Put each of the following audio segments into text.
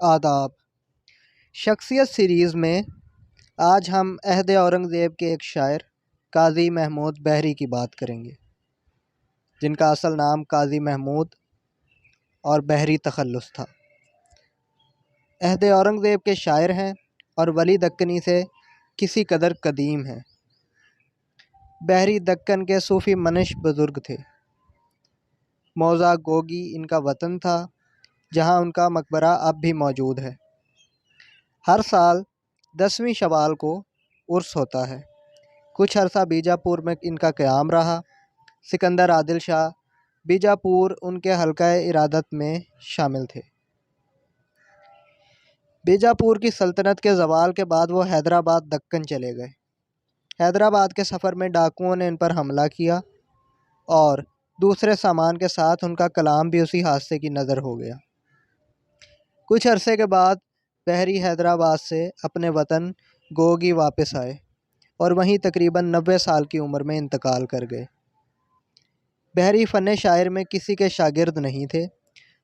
آداب۔ شخصیت سیریز میں آج ہم عہد اورنگزیب کے ایک شاعر قاضی محمود بحری کی بات کریں گے، جن کا اصل نام قاضی محمود اور بحری تخلص تھا۔ عہد اورنگزیب کے شاعر ہیں اور ولی دکنی سے کسی قدر قدیم ہیں۔ بحری دکن کے صوفی منش بزرگ تھے۔ موضع گوگی ان کا وطن تھا، جہاں ان کا مقبرہ اب بھی موجود ہے۔ ہر سال 10ویں شوال کو عرس ہوتا ہے۔ کچھ عرصہ بیجاپور میں ان کا قیام رہا۔ سکندر عادل شاہ بیجاپور ان کے حلقہ ارادت میں شامل تھے۔ بیجاپور کی سلطنت کے زوال کے بعد وہ حیدرآباد دکن چلے گئے۔ حیدرآباد کے سفر میں ڈاکوؤں نے ان پر حملہ کیا اور دوسرے سامان کے ساتھ ان کا کلام بھی اسی حادثے کی نظر ہو گیا۔ کچھ عرصے کے بعد بحری حیدرآباد سے اپنے وطن گوگی واپس آئے اور وہیں تقریباً 90 سال کی عمر میں انتقال کر گئے۔ بحری فن شاعر میں کسی کے شاگرد نہیں تھے۔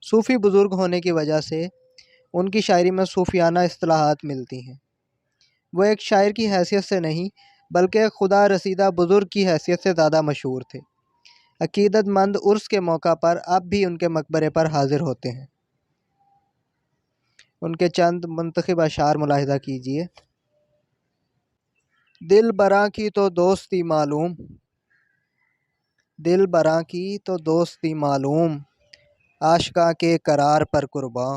صوفی بزرگ ہونے کی وجہ سے ان کی شاعری میں صوفیانہ اصطلاحات ملتی ہیں۔ وہ ایک شاعر کی حیثیت سے نہیں بلکہ خدا رسیدہ بزرگ کی حیثیت سے زیادہ مشہور تھے۔ عقیدت مند عرس کے موقع پر اب بھی ان کے مقبرے پر حاضر ہوتے ہیں۔ ان کے چند منتخب اشعار ملاحظہ کیجیے۔ دل براں کی تو دوستی معلوم، دل براں کی تو دوستی معلوم، عاشقاں کے قرار پر قرباں،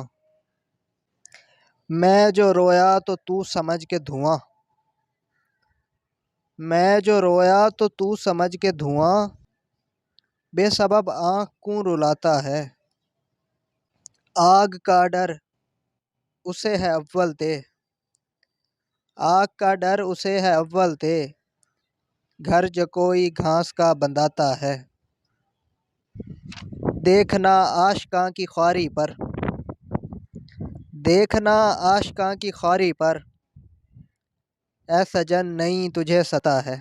میں جو رویا تو تو سمجھ کے دھواں، میں جو رویا تو تو سمجھ کے دھواں، بے سبب آنکھ کیوں رلاتا ہے، آگ کا ڈر اسے ہے اول تے، آگ کا ڈر اسے ہے اول تے، گھر جو کوئی گھاس کا بندھاتا ہے، دیکھنا عاشقاں کی خواری پر، دیکھنا عاشقاں کی خواری پر، اے سجن نہیں تجھے ستا ہے۔